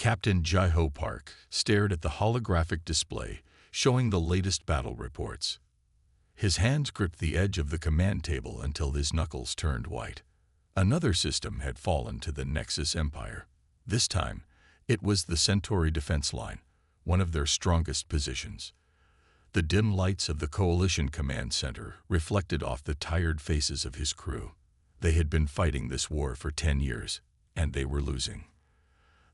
Captain Jai-Ho Park stared at the holographic display showing the latest battle reports. His hands gripped the edge of the command table until his knuckles turned white. Another system had fallen to the Nexus Empire. This time, it was the Centauri defense line, one of their strongest positions. The dim lights of the Coalition Command Center reflected off the tired faces of his crew. They had been fighting this war for 10 years, and they were losing.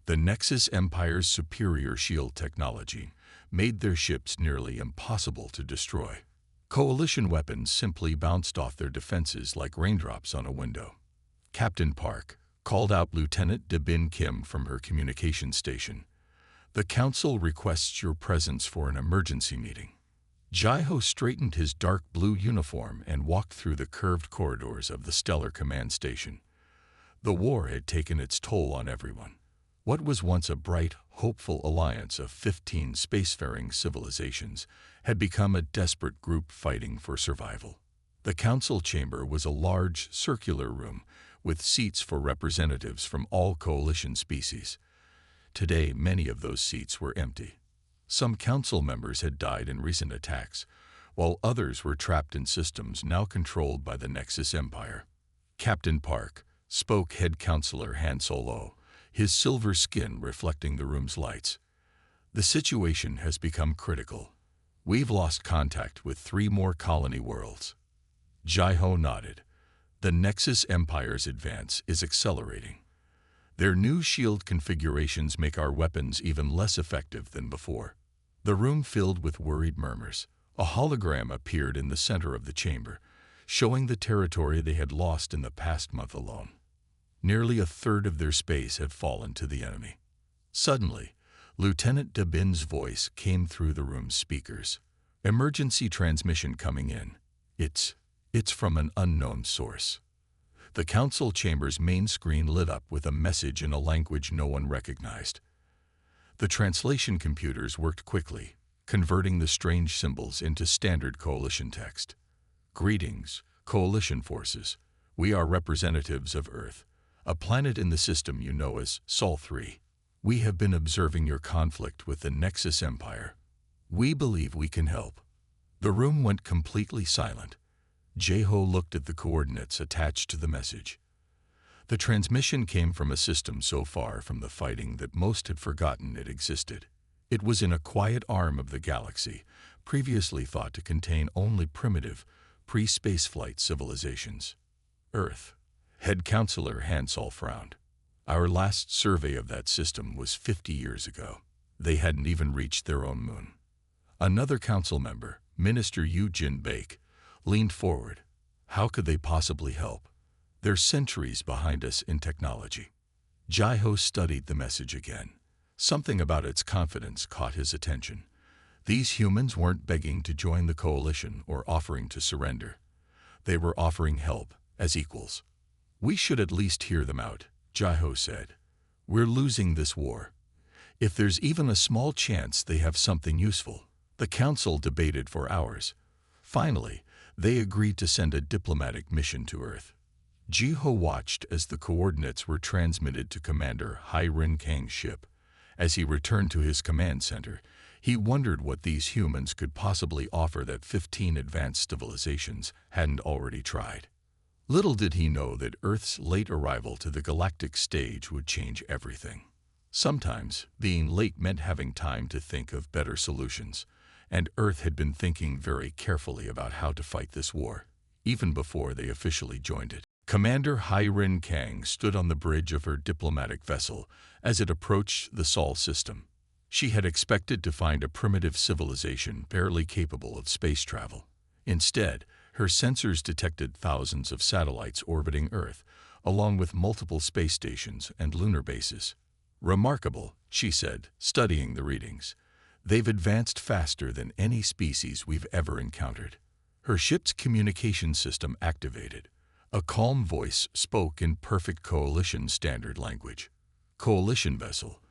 The Nexus Empire's superior shield technology made their ships nearly impossible to destroy. Coalition weapons simply bounced off their defenses like raindrops on a window. Captain Park called out Lieutenant Dabin Kim from her communication station. "The Council requests your presence for an emergency meeting." Jai-Ho straightened his dark blue uniform and walked through the curved corridors of the Stellar Command Station. The war had taken its toll on everyone. What was once a bright, hopeful alliance of 15 spacefaring civilizations had become a desperate group fighting for survival. The council chamber was a large, circular room with seats for representatives from all coalition species. Today, many of those seats were empty. Some council members had died in recent attacks, while others were trapped in systems now controlled by the Nexus Empire. Captain Park spoke head counselor Han Solo, his silver skin reflecting the room's lights. "The situation has become critical. We've lost contact with 3 more colony worlds." Jai-Ho nodded. The Nexus Empire's advance is accelerating. Their new shield configurations make our weapons even less effective than before. The room filled with worried murmurs. A hologram appeared in the center of the chamber, showing the territory they had lost in the past month alone. Nearly a third of their space had fallen to the enemy. Suddenly, Lieutenant Dabin's voice came through the room's speakers. "Emergency transmission coming in. It's from an unknown source." The council chamber's main screen lit up with a message in a language no one recognized. The translation computers worked quickly, converting the strange symbols into standard coalition text. "Greetings, coalition forces. We are representatives of Earth, a planet in the system you know as Sol 3. We have been observing your conflict with the Nexus Empire. We believe we can help." The room went completely silent. Jai-Ho looked at the coordinates attached to the message. The transmission came from a system so far from the fighting that most had forgotten it existed. It was in a quiet arm of the galaxy, previously thought to contain only primitive, pre-spaceflight civilizations. "Earth." Head Counselor Han Sol frowned. "Our last survey of that system was 50 years ago. They hadn't even reached their own moon." Another council member, Minister Yu Jin Baek, leaned forward. "How could they possibly help? They're centuries behind us in technology." Jai-Ho studied the message again. Something about its confidence caught his attention. These humans weren't begging to join the coalition or offering to surrender. They were offering help as equals. "We should at least hear them out," Jai-Ho said. "We're losing this war. If there's even a small chance they have something useful." The council debated for hours. Finally, they agreed to send a diplomatic mission to Earth. Jai-Ho watched as the coordinates were transmitted to Commander Hai Rin Kang's ship. As he returned to his command center, he wondered what these humans could possibly offer that 15 advanced civilizations hadn't already tried. Little did he know that Earth's late arrival to the galactic stage would change everything. Sometimes, being late meant having time to think of better solutions, and Earth had been thinking very carefully about how to fight this war, even before they officially joined it. Commander Hai Rin Kang stood on the bridge of her diplomatic vessel as it approached the Sol system. She had expected to find a primitive civilization barely capable of space travel. Instead, her sensors detected thousands of satellites orbiting Earth, along with multiple space stations and lunar bases. "Remarkable," she said, studying the readings. "They've advanced faster than any species we've ever encountered." Her ship's communication system activated. A calm voice spoke in perfect Coalition standard language. "Coalition vessel,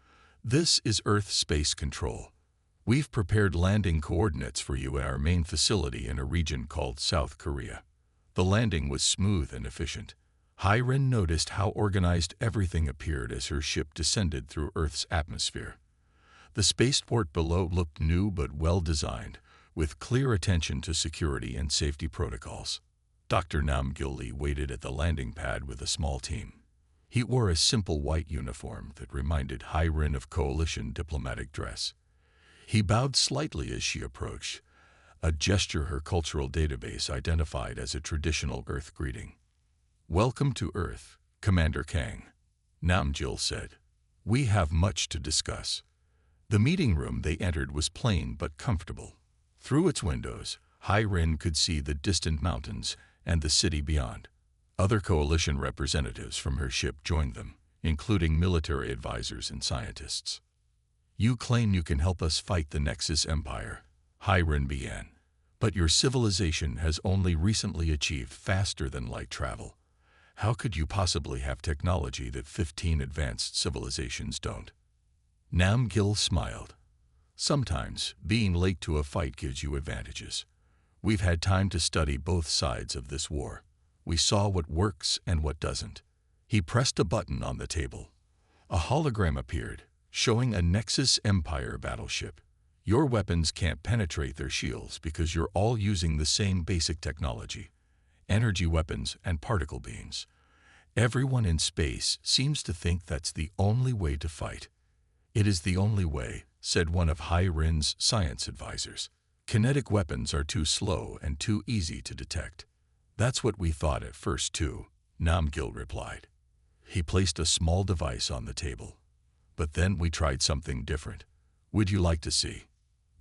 this is Earth Space Control. We've prepared landing coordinates for you at our main facility in a region called South Korea." The landing was smooth and efficient. Hiren noticed how organized everything appeared as her ship descended through Earth's atmosphere. The spaceport below looked new but well-designed, with clear attention to security and safety protocols. Dr. Namgil waited at the landing pad with a small team. He wore a simple white uniform that reminded Hiren of Coalition diplomatic dress. He bowed slightly as she approached, a gesture her cultural database identified as a traditional Earth greeting. "Welcome to Earth, Commander Kang," Namgil said. "We have much to discuss." The meeting room they entered was plain but comfortable. Through its windows, Hiren could see the distant mountains and the city beyond. Other Coalition representatives from her ship joined them, including military advisors and scientists. "You claim you can help us fight the Nexus Empire," Hiren began. "But your civilization has only recently achieved faster-than-light travel. How could you possibly have technology that 15 advanced civilizations don't?" Namgil smiled. "Sometimes, being late to a fight gives you advantages. We've had time to study both sides of this war. We saw what works and what doesn't." He pressed a button on the table. A hologram appeared, showing a Nexus Empire battleship. "Your weapons can't penetrate their shields because you're all using the same basic technology: energy weapons and particle beams. Everyone in space seems to think that's the only way to fight." "It is the only way," said one of Hiren's science advisors. "Kinetic weapons are too slow and too easy to detect." "That's what we thought at first too," Namgil replied. He placed a small device on the table. "But then we tried something different. Would you like to see?"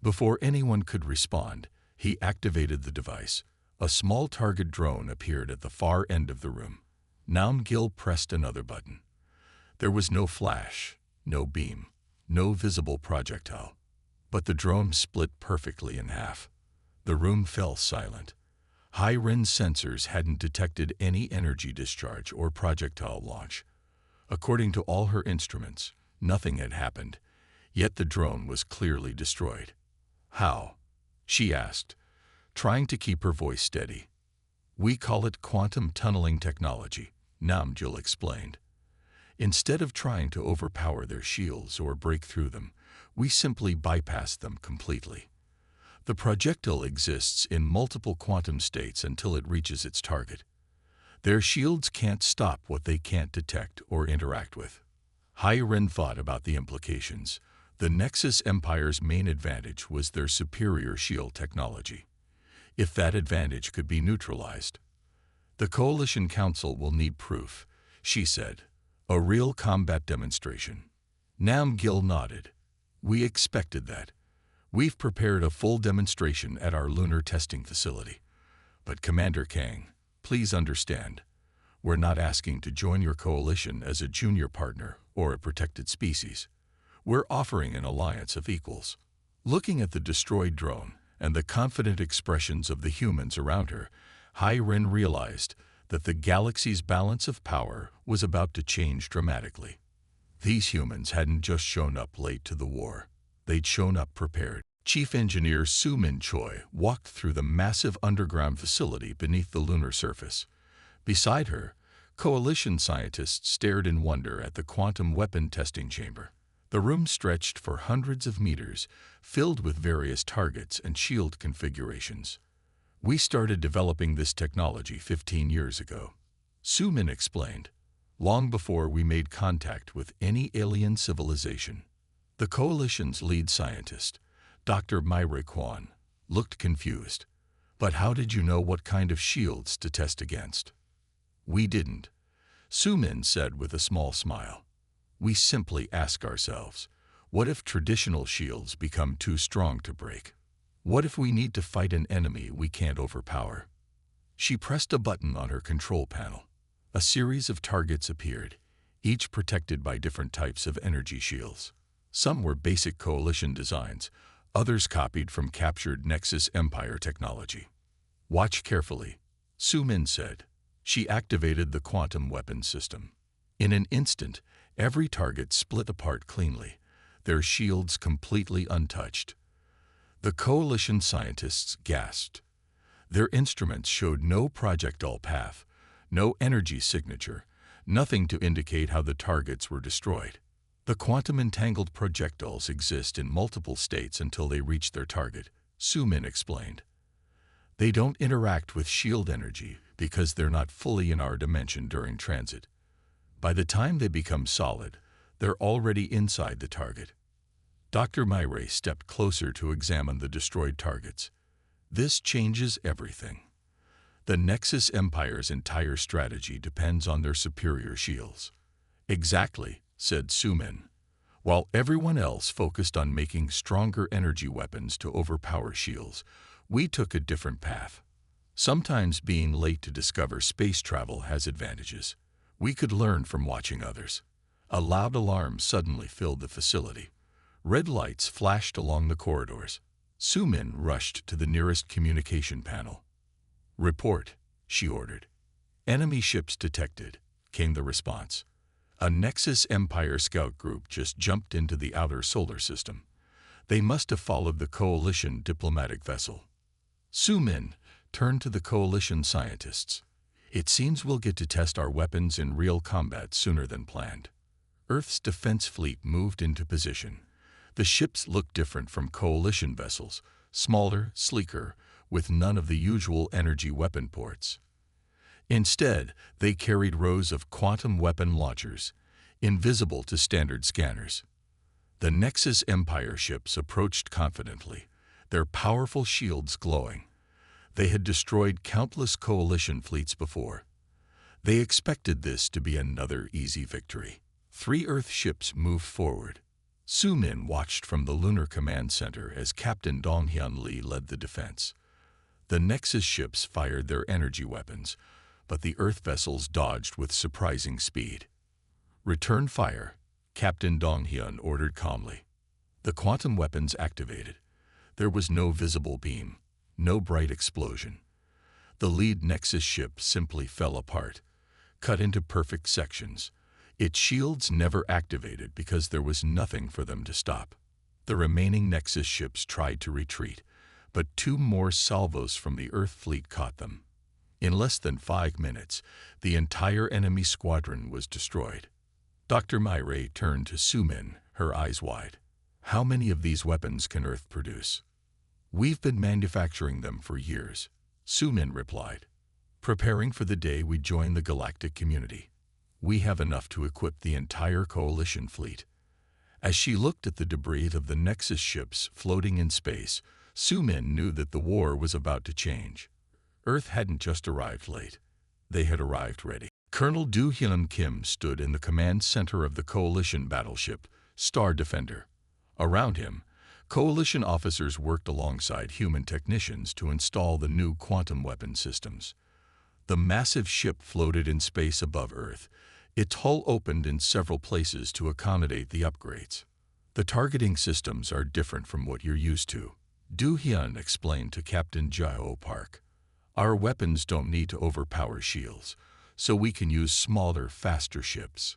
Before anyone could respond, he activated the device. A small target drone appeared at the far end of the room. Namgil pressed another button. There was no flash, no beam, no visible projectile. But the drone split perfectly in half. The room fell silent. Hiren's sensors hadn't detected any energy discharge or projectile launch. According to all her instruments, nothing had happened, yet the drone was clearly destroyed. "How?" she asked, trying to keep her voice steady. "We call it quantum tunneling technology," Namgil explained. "Instead of trying to overpower their shields or break through them, we simply bypass them completely. The projectile exists in multiple quantum states until it reaches its target. Their shields can't stop what they can't detect or interact with." Hiren thought about the implications. The Nexus Empire's main advantage was their superior shield technology. If that advantage could be neutralized, "The Coalition Council will need proof," she said. "A real combat demonstration." Namgil nodded. "We expected that. We've prepared a full demonstration at our lunar testing facility. But Commander Kang, please understand, we're not asking to join your coalition as a junior partner or a protected species. We're offering an alliance of equals." Looking at the destroyed drone and the confident expressions of the humans around her, Hiren realized that the galaxy's balance of power was about to change dramatically. These humans hadn't just shown up late to the war. They'd shown up prepared. Chief Engineer Su-Min Choi walked through the massive underground facility beneath the lunar surface. Beside her, Coalition scientists stared in wonder at the quantum weapon testing chamber. The room stretched for hundreds of meters, filled with various targets and shield configurations. "We started developing this technology 15 years ago," Su-Min explained, "long before we made contact with any alien civilization." The Coalition's lead scientist, Dr. Myra Kwan, looked confused. "But how did you know what kind of shields to test against?" "We didn't," Su-Min said with a small smile. "We simply ask ourselves, what if traditional shields become too strong to break? What if we need to fight an enemy we can't overpower?" She pressed a button on her control panel. A series of targets appeared, each protected by different types of energy shields. Some were basic Coalition designs, others copied from captured Nexus Empire technology. "Watch carefully," Su-Min said. She activated the quantum weapon system. In an instant, every target split apart cleanly, their shields completely untouched. The Coalition scientists gasped. Their instruments showed no projectile path, No energy signature, nothing to indicate how the targets were destroyed. The quantum-entangled projectiles exist in multiple states until they reach their target, Sumin explained. They don't interact with shield energy because they're not fully in our dimension during transit. By the time they become solid, they're already inside the target. Dr. Myray stepped closer to examine the destroyed targets. This changes everything. The Nexus Empire's entire strategy depends on their superior shields. Exactly, said Sumin. While everyone else focused on making stronger energy weapons to overpower shields, we took a different path. Sometimes being late to discover space travel has advantages. We could learn from watching others. A loud alarm suddenly filled the facility. Red lights flashed along the corridors. Sumin rushed to the nearest communication panel. "Report," she ordered. "Enemy ships detected," came the response. "A Nexus Empire scout group just jumped into the outer solar system. They must have followed the Coalition diplomatic vessel." Sumin turned to the Coalition scientists. "It seems we'll get to test our weapons in real combat sooner than planned." Earth's defense fleet moved into position. The ships looked different from Coalition vessels, smaller, sleeker, with none of the usual energy weapon ports. Instead, they carried rows of quantum weapon launchers, invisible to standard scanners. The Nexus Empire ships approached confidently, their powerful shields glowing. They had destroyed countless Coalition fleets before. They expected this to be another easy victory. 3 Earth ships moved forward. Sumin watched from the Lunar Command Center as Captain Donghyun Lee led the defense. The Nexus ships fired their energy weapons, but the Earth vessels dodged with surprising speed. "Return fire," Captain Donghyun ordered calmly. The quantum weapons activated. There was no visible beam, no bright explosion. The lead Nexus ship simply fell apart, cut into perfect sections. Its shields never activated because there was nothing for them to stop. The remaining Nexus ships tried to retreat, but 2 more salvos from the Earth fleet caught them. In less than 5 minutes, the entire enemy squadron was destroyed. Dr. Myray turned to Sumin, her eyes wide. "How many of these weapons can Earth produce?" "We've been manufacturing them for years," Sumin replied, "preparing for the day we join the galactic community. We have enough to equip the entire Coalition fleet." As she looked at the debris of the Nexus ships floating in space, Sumin knew that the war was about to change. Earth hadn't just arrived late. They had arrived ready. Colonel Do-hyun Kim stood in the command center of the Coalition battleship, Star Defender. Around him, Coalition officers worked alongside human technicians to install the new quantum weapon systems. The massive ship floated in space above Earth. Its hull opened in several places to accommodate the upgrades. "The targeting systems are different from what you're used to," Do-hyun explained to Captain Jae-ho Park. "Our weapons don't need to overpower shields, so we can use smaller, faster ships."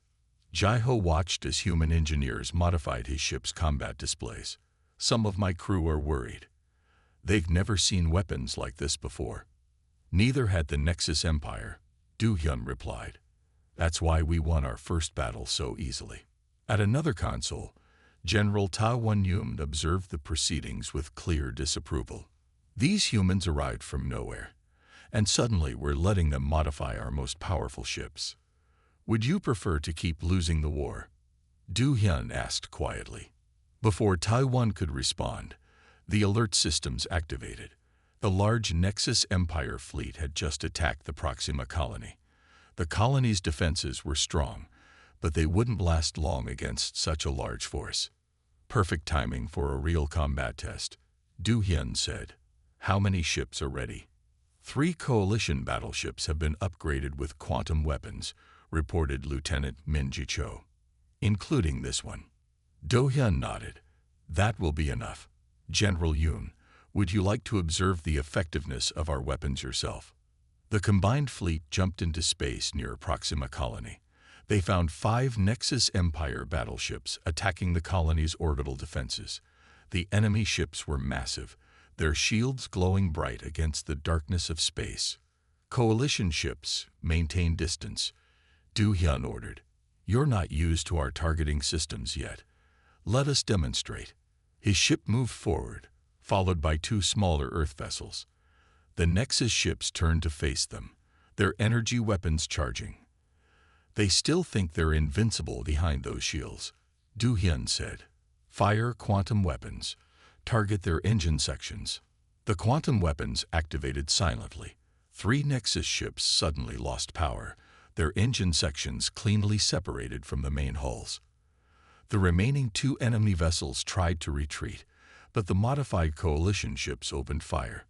Jae-ho watched as human engineers modified his ship's combat displays. "Some of my crew are worried. They've never seen weapons like this before." "Neither had the Nexus Empire," Do-hyun replied. "That's why we won our first battle so easily." At another console, General Ta Won-yum observed the proceedings with clear disapproval. "These humans arrived from nowhere, and suddenly we're letting them modify our most powerful ships. Would you prefer to keep losing the war?" Do-hyun asked quietly. Before Taiwan could respond, the alert systems activated. The large Nexus Empire fleet had just attacked the Proxima colony. The colony's defenses were strong, but they wouldn't last long against such a large force. "Perfect timing for a real combat test," Do-hyun said. "How many ships are ready?" 3 Coalition battleships have been upgraded with quantum weapons, reported Lieutenant Min Ji-cho, "including this one." Do-hyun nodded. "That will be enough. General Yoon, would you like to observe the effectiveness of our weapons yourself?" The combined fleet jumped into space near Proxima Colony. They found 5 Nexus Empire battleships attacking the colony's orbital defenses. The enemy ships were massive, their shields glowing bright against the darkness of space. Coalition ships, maintain distance, Du Hyun ordered. You're not used to our targeting systems yet. Let us demonstrate. His ship moved forward, followed by two smaller Earth vessels. The Nexus ships turned to face them, their energy weapons charging. They still think they're invincible behind those shields, Du Hyun said. Fire quantum weapons. Target their engine sections. The quantum weapons activated silently. 3 Nexus ships suddenly lost power, their engine sections cleanly separated from the main hulls. The remaining 2 enemy vessels tried to retreat, but the modified coalition ships opened fire.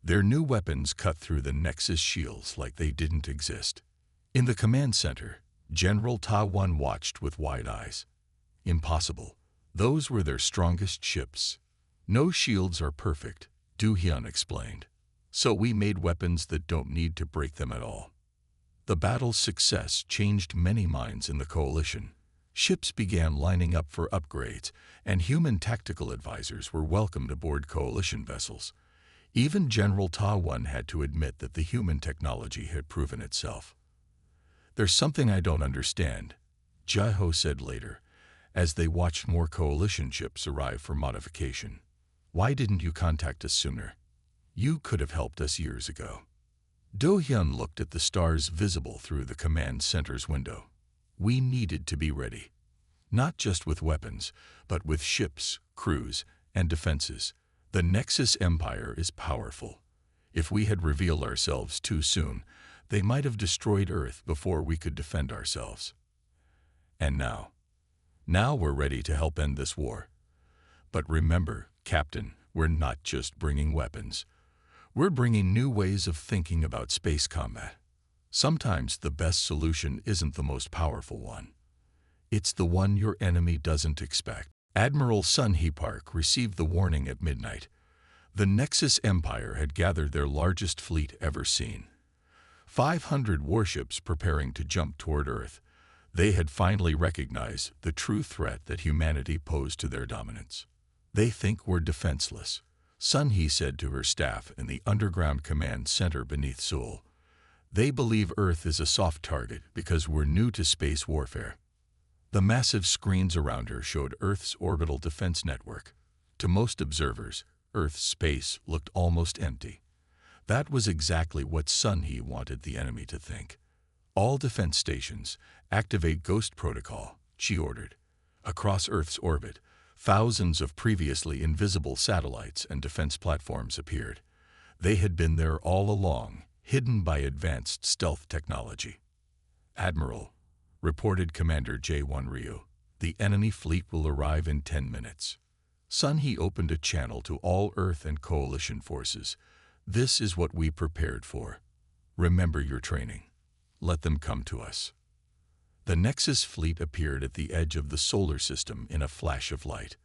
Their new weapons cut through the Nexus shields like they didn't exist. In the command center, General Ta-1 watched with wide eyes. Impossible. Those were their strongest ships. No shields are perfect, Du Hyun explained. So we made weapons that don't need to break them at all. The battle's success changed many minds in the coalition. Ships began lining up for upgrades, and human tactical advisors were welcomed aboard coalition vessels. Even General Ta-1 had to admit that the human technology had proven itself. There's something I don't understand, Jae-ho said later, as they watched more coalition ships arrive for modification. Why didn't you contact us sooner? You could have helped us years ago. Do Hyun looked at the stars visible through the command center's window. We needed to be ready. Not just with weapons, but with ships, crews, and defenses. The Nexus Empire is powerful. If we had revealed ourselves too soon, they might have destroyed Earth before we could defend ourselves. And now we're ready to help end this war. But remember, Captain, we're not just bringing weapons. We're bringing new ways of thinking about space combat. Sometimes the best solution isn't the most powerful one. It's the one your enemy doesn't expect. Admiral Sun Hee-park received the warning at midnight. The Nexus Empire had gathered their largest fleet ever seen. 500 warships preparing to jump toward Earth. They had finally recognized the true threat that humanity posed to their dominance. They think we're defenseless, Sun Hee said to her staff in the underground command center beneath Seoul. They believe Earth is a soft target because we're new to space warfare. The massive screens around her showed Earth's orbital defense network. To most observers, Earth's space looked almost empty. That was exactly what Sun Hee wanted the enemy to think. All defense stations, activate Ghost Protocol, she ordered. Across Earth's orbit, thousands of previously invisible satellites and defense platforms appeared. They had been there all along, hidden by advanced stealth technology. Admiral, reported Commander Jae-1 Ryu, the enemy fleet will arrive in 10 minutes. Sun Hee opened a channel to all Earth and coalition forces. This is what we prepared for. Remember your training. Let them come to us. The Nexus fleet appeared at the edge of the solar system in a flash of light.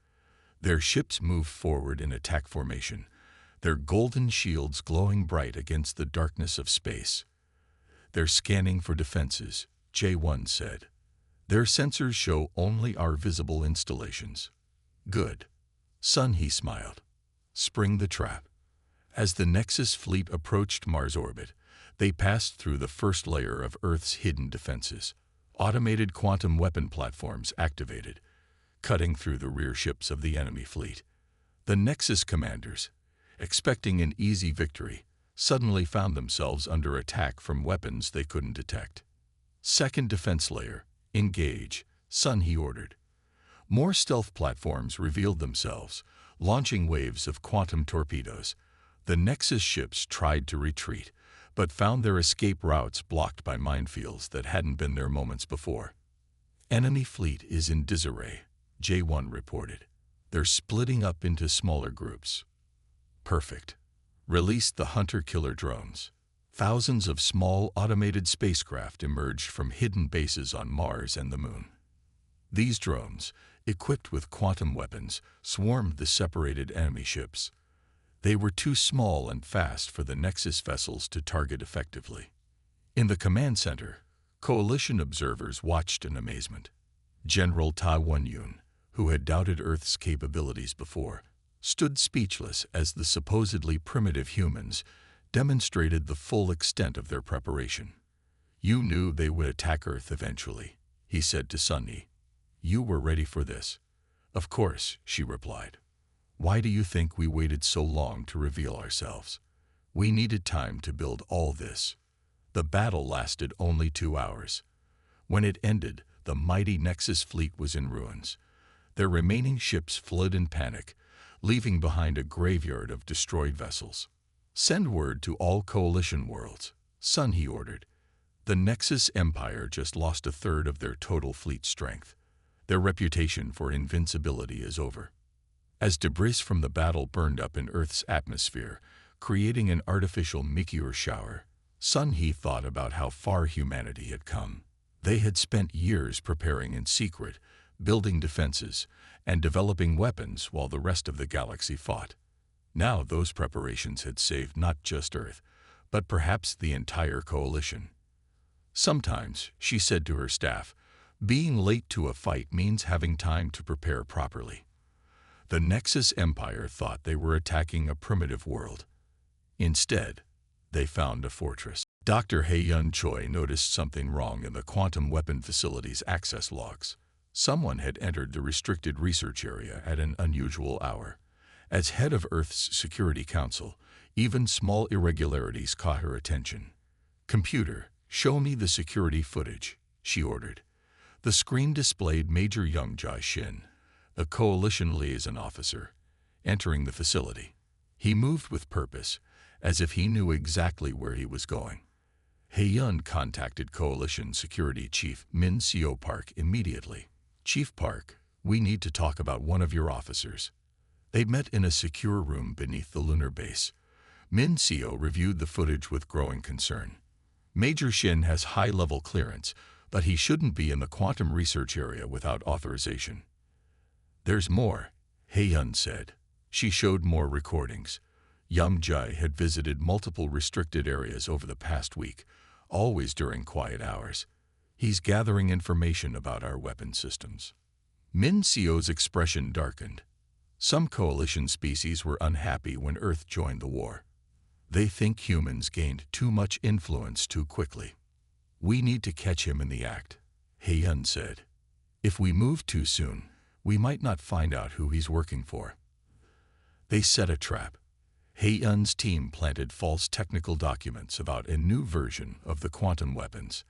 Their ships moved forward in attack formation, their golden shields glowing bright against the darkness of space. They're scanning for defenses, Jae-1 said. Their sensors show only our visible installations. Good. Sun Hee smiled. Spring the trap. As the Nexus fleet approached Mars orbit, they passed through the first layer of Earth's hidden defenses. Automated quantum weapon platforms activated, cutting through the rear ships of the enemy fleet. The Nexus commanders, expecting an easy victory, suddenly found themselves under attack from weapons they couldn't detect. Second defense layer, engage, Sun Hee ordered. More stealth platforms revealed themselves, launching waves of quantum torpedoes. The Nexus ships tried to retreat, but found their escape routes blocked by minefields that hadn't been there moments before. Enemy fleet is in disarray, Jae-1 reported. They're splitting up into smaller groups. Perfect. Release the hunter-killer drones. Thousands of small automated spacecraft emerged from hidden bases on Mars and the Moon. These drones, equipped with quantum weapons, swarmed the separated enemy ships. They were too small and fast for the Nexus vessels to target effectively. In the command center, coalition observers watched in amazement. General Ta-1, who had doubted Earth's capabilities before, stood speechless as the supposedly primitive humans demonstrated the full extent of their preparation. "You knew they would attack Earth eventually," he said to Sunny. "You were ready for this." "Of course," she replied. "Why do you think we waited so long to reveal ourselves? We needed time to build all this." The battle lasted only 2 hours. When it ended, the mighty Nexus fleet was in ruins. Their remaining ships fled in panic, leaving behind a graveyard of destroyed vessels. "Send word to all Coalition worlds," Sun he ordered. "The Nexus Empire just lost a third of their total fleet strength. Their reputation for invincibility is over." As debris from the battle burned up in Earth's atmosphere, creating an artificial meteor shower, Sun He thought about how far humanity had come. They had spent years preparing in secret, building defenses, and developing weapons while the rest of the galaxy fought. Now those preparations had saved not just Earth, but perhaps the entire coalition. Sometimes, she said to her staff, being late to a fight means having time to prepare properly. The Nexus Empire thought they were attacking a primitive world. Instead, they found a fortress. Dr. He-Yun Choi noticed something wrong in the quantum weapon facility's access logs. Someone had entered the restricted research area at an unusual hour. As head of Earth's Security Council, even small irregularities caught her attention. "Computer, show me the security footage," she ordered. The screen displayed Major Youngjai Shin, a coalition liaison officer, entering the facility. He moved with purpose, as if he knew exactly where he was going. He-Yun contacted Coalition Security Chief Min Seo Park immediately. "Chief Park, we need to talk about one of your officers." They met in a secure room beneath the lunar base. Min Seo reviewed the footage with growing concern. "Major Shin has high-level clearance, but he shouldn't be in the quantum research area without authorization." "There's more," He-Yun said. She showed more recordings. Youngjai had visited multiple restricted areas over the past week, always during quiet hours. "He's gathering information about our weapon systems." Min Seo's expression darkened. Some coalition species were unhappy when Earth joined the war. They think humans gained too much influence too quickly. "We need to catch him in the act," He-Yun said. "If we move too soon, we might not find out who he's working for." They set a trap. He-Yun's team planted false technical documents about a new version of the quantum weapons.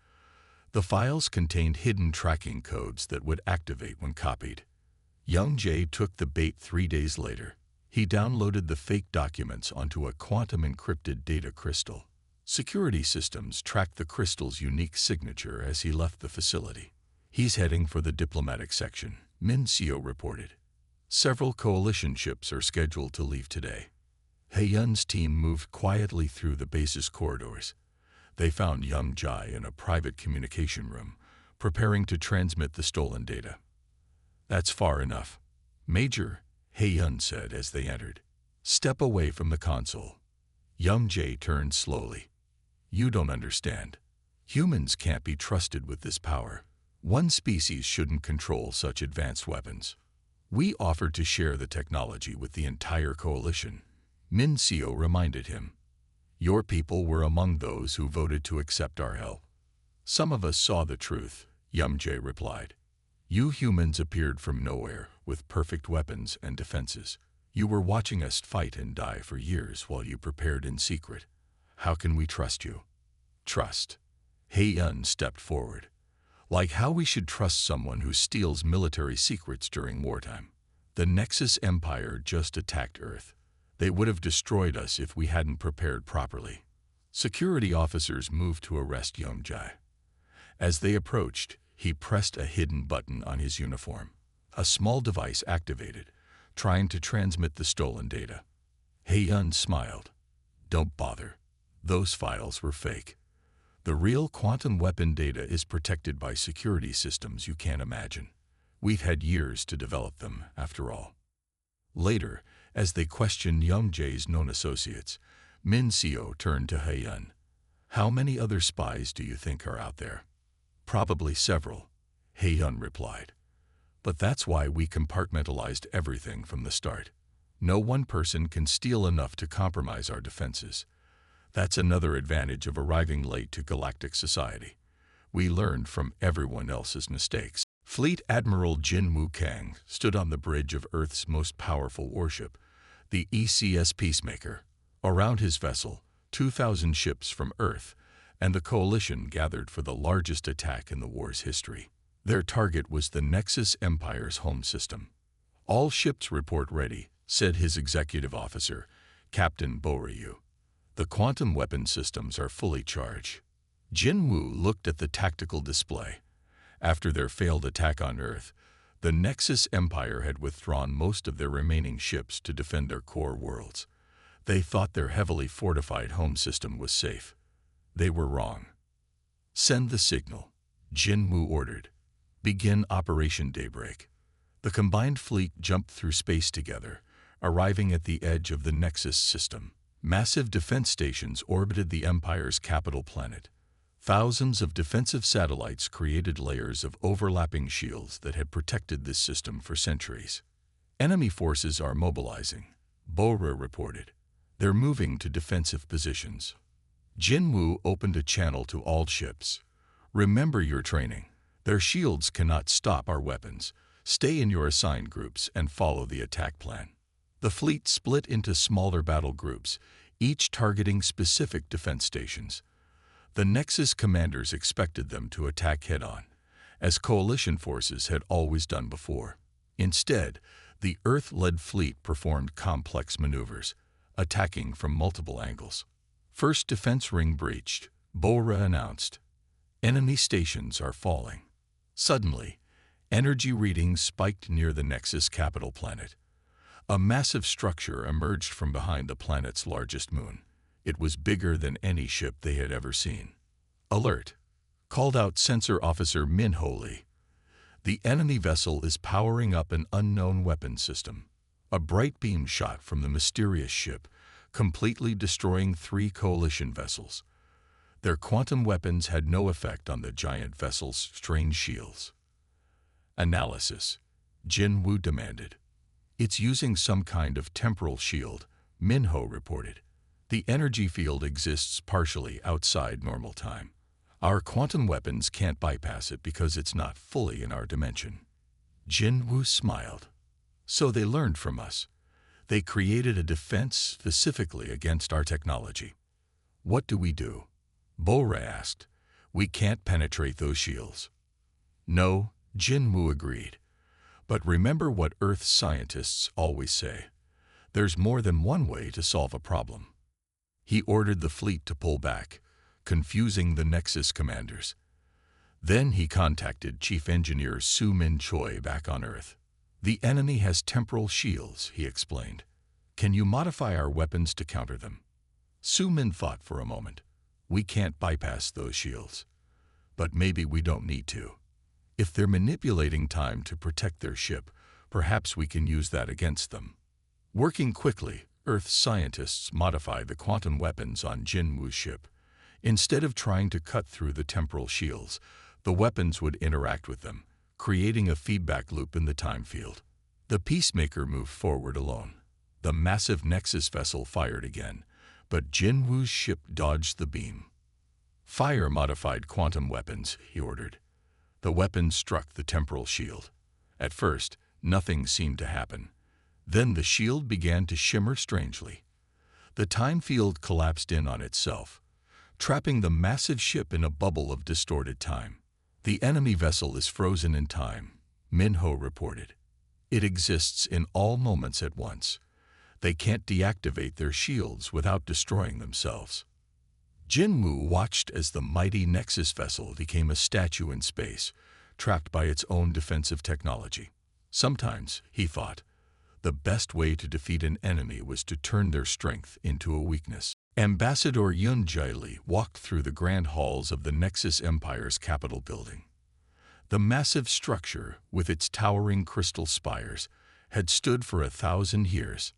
The files contained hidden tracking codes that would activate when copied. Youngjai took the bait 3 days later. He downloaded the fake documents onto a quantum-encrypted data crystal. Security systems tracked the crystal's unique signature as he left the facility. "He's heading for the diplomatic section," Min Seo reported. "Several coalition ships are scheduled to leave today." He-Yun's team moved quietly through the base's corridors. They found Youngjai in a private communication room, preparing to transmit the stolen data. "That's far enough, Major," He-Yun said as they entered. "Step away from the console." Youngjai turned slowly. "You don't understand. Humans can't be trusted with this power. One species shouldn't control such advanced weapons. We offered to share the technology with the entire coalition," Min Seo reminded him. "Your people were among those who voted to accept our help." "Some of us saw the truth," Youngjai replied. "You humans appeared from nowhere with perfect weapons and defenses. You were watching us fight and die for years while you prepared in secret. How can we trust you?" "Trust?" He-Yun stepped forward. "Like how we should trust someone who steals military secrets during wartime. The Nexus Empire just attacked Earth. They would have destroyed us if we hadn't prepared properly." Security officers moved to arrest Youngjai. As they approached, he pressed a hidden button on his uniform. A small device activated, trying to transmit the stolen data. He-Yun smiled. "Don't bother. Those files were fake. The real quantum weapon data is protected by security systems you can't imagine. We've had years to develop them, after all." Later, as they questioned Youngjai's known associates, Min Seo turned to He-Yun. "How many other spies do you think are out there?" "Probably several," He-Yun replied. "But that's why we compartmentalized everything from the start. No one person can steal enough to compromise our defenses. That's another advantage of arriving late to galactic society. We learned from everyone else's mistakes. Fleet Admiral Jin Woo Kang stood on the bridge of Earth's most powerful warship, the ECS Peacemaker. Around his vessel, 2,000 ships from Earth and the Coalition gathered for the largest attack in the war's history. Their target was the Nexus Empire's home system. "All ships report ready," said his executive officer, Captain Bo Ryu. "The quantum weapon systems are fully charged." Jin Woo looked at the tactical display. After their failed attack on Earth, the Nexus Empire had withdrawn most of their remaining ships to defend their core worlds. They thought their heavily fortified home system was safe. They were wrong. "Send the signal," Jin Woo ordered. "Begin Operation Daybreak." The combined fleet jumped through space together, arriving at the edge of the Nexus system. Massive defense stations orbited the Empire's capital planet. Thousands of defensive satellites created layers of overlapping shields that had protected this system for centuries. "Enemy forces are mobilizing," Bora reported. "They're moving to defensive positions." Jin Woo opened a channel to all ships. "Remember your training. Their shields cannot stop our weapons. Stay in your assigned groups and follow the attack plan." The fleet split into smaller battle groups, each targeting specific defense stations. The Nexus commanders expected them to attack head-on, as Coalition forces had always done before. Instead, the Earth-led fleet performed complex maneuvers, attacking from multiple angles. "First defense ring breached," Bora announced. "Enemy stations are falling." Suddenly, energy readings spiked near the Nexus capital planet. A massive structure emerged from behind the planet's largest moon. It was bigger than any ship they had ever seen. "Alert!" called out Sensor Officer Min Ho Lee. "The enemy vessel is powering up an unknown weapon system." A bright beam shot from the mysterious ship, completely destroying 3 Coalition vessels. Their quantum weapons had no effect on the giant vessel's strange shields. "Analysis," Jin Woo demanded. "It's using some kind of temporal shield," Min Ho reported. "The energy field exists partially outside normal time. Our quantum weapons can't bypass it because it's not fully in our dimension." Jin Woo smiled. "So they learned from us. They created a defense specifically against our technology." "What do we do?" Bora asked. "We can't penetrate those shields." "No," Jin Woo agreed. "But remember what Earth scientists always say. There's more than one way to solve a problem." He ordered the fleet to pull back, confusing the Nexus commanders. Then he contacted Chief Engineer Su Min Choi back on Earth. "The enemy has temporal shields," he explained. "Can you modify our weapons to counter them?" Su Min thought for a moment. "We can't bypass those shields. But maybe we don't need to. If they're manipulating time to protect their ship, perhaps we can use that against them." Working quickly, Earth scientists modified the quantum weapons on Jin Woo's ship. Instead of trying to cut through the temporal shields, the weapons would interact with them, creating a feedback loop in the time field. The Peacemaker moved forward alone. The massive Nexus vessel fired again, but Jin Woo's ship dodged the beam. "Fire modified quantum weapons," he ordered. The weapons struck the temporal shield. At first, nothing seemed to happen. Then the shield began to shimmer strangely. The time field collapsed in on itself, trapping the massive ship in a bubble of distorted time. "The enemy vessel is frozen in time," Min Ho reported. "It exists in all moments at once. They can't deactivate their shields without destroying themselves." Jin Woo watched as the mighty Nexus vessel became a statue in space, trapped by its own defensive technology. Sometimes, he thought, the best way to defeat an enemy was to turn their strength into a weakness. Ambassador Yun Jaili walked through the grand halls of the Nexus Empire's capital building. The massive structure, with its towering crystal spires, had stood for 1,000 years.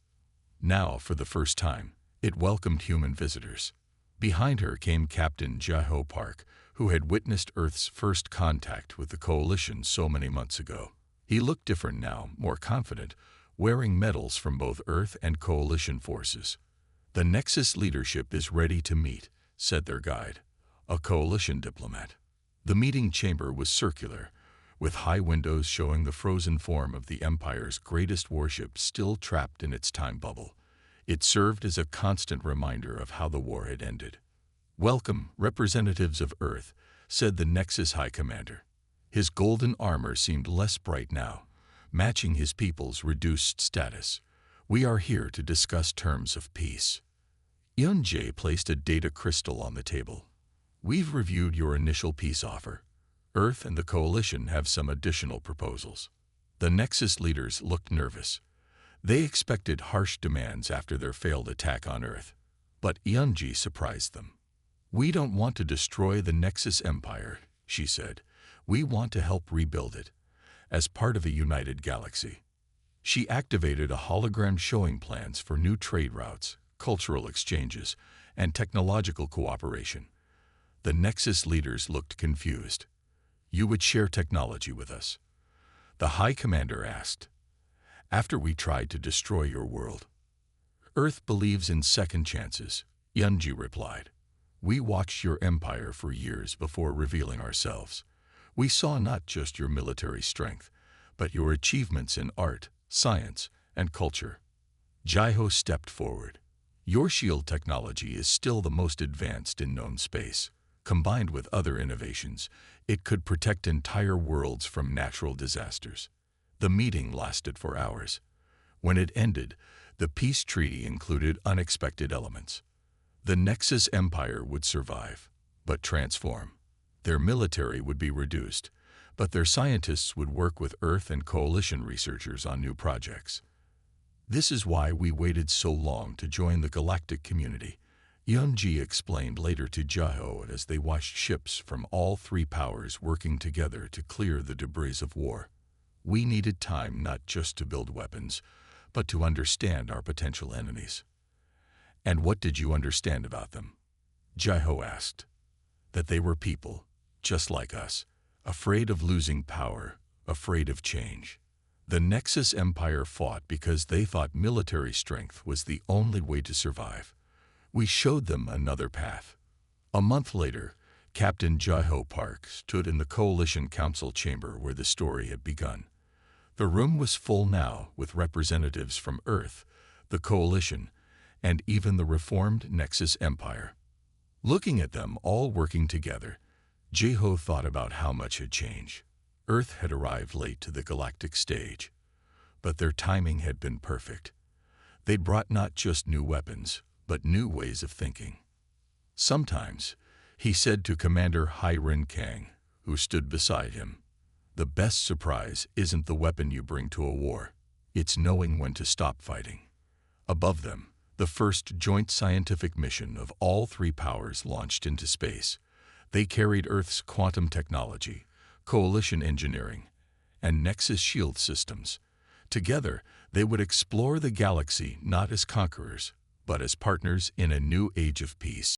Now, for the first time, it welcomed human visitors. Behind her came Captain Jaho Park, who had witnessed Earth's first contact with the Coalition so many months ago. He looked different now, more confident, wearing medals from both Earth and Coalition forces. "The Nexus leadership is ready to meet," said their guide, a coalition diplomat. The meeting chamber was circular, with high windows showing the frozen form of the Empire's greatest warship still trapped in its time bubble. It served as a constant reminder of how the war had ended. "Welcome, representatives of Earth," said the Nexus High Commander. His golden armor seemed less bright now, matching his people's reduced status. "We are here to discuss terms of peace." Yunjie placed a data crystal on the table. "We've reviewed your initial peace offer. Earth and the Coalition have some additional proposals." The Nexus leaders looked nervous. They expected harsh demands after their failed attack on Earth. But Yunjie surprised them. "We don't want to destroy the Nexus Empire," she said. "We want to help rebuild it, as part of a united galaxy." She activated a hologram showing plans for new trade routes, cultural exchanges, and technological cooperation. The Nexus leaders looked confused. "You would share technology with us?" the High Commander asked. "After we tried to destroy your world." "Earth believes in second chances," Yunji replied. "We watched your empire for years before revealing ourselves. We saw not just your military strength, but your achievements in art, science, and culture." Jaiho stepped forward. "Your shield technology is still the most advanced in known space. Combined with other innovations, it could protect entire worlds from natural disasters." The meeting lasted for hours. When it ended, the peace treaty included unexpected elements. The Nexus Empire would survive, but transform. Their military would be reduced, but their scientists would work with Earth and Coalition researchers on new projects. "This is why we waited so long to join the galactic community," Yunji explained later to Jaiho as they watched ships from all three powers working together to clear the debris of war. "We needed time not just to build weapons, but to understand our potential enemies." "And what did you understand about them?" Jaiho asked. "That they were people, just like us, afraid of losing power, afraid of change. The Nexus Empire fought because they thought military strength was the only way to survive. We showed them another path." A month later, Captain Jaiho Park stood in the Coalition Council chamber where the story had begun. The room was full now with representatives from Earth, the Coalition, and even the reformed Nexus Empire. Looking at them all working together, Jaiho thought about how much had changed. Earth had arrived late to the galactic stage, but their timing had been perfect. They'd brought not just new weapons, but new ways of thinking. "Sometimes," he said to Commander Hai Rin Kang, who stood beside him, "the best surprise isn't the weapon you bring to a war. It's knowing when to stop fighting." Above them, the first joint scientific mission of all three powers launched into space. They carried Earth's quantum technology, Coalition engineering, and Nexus shield systems. Together, they would explore the galaxy not as conquerors, but as partners in a new age of peace.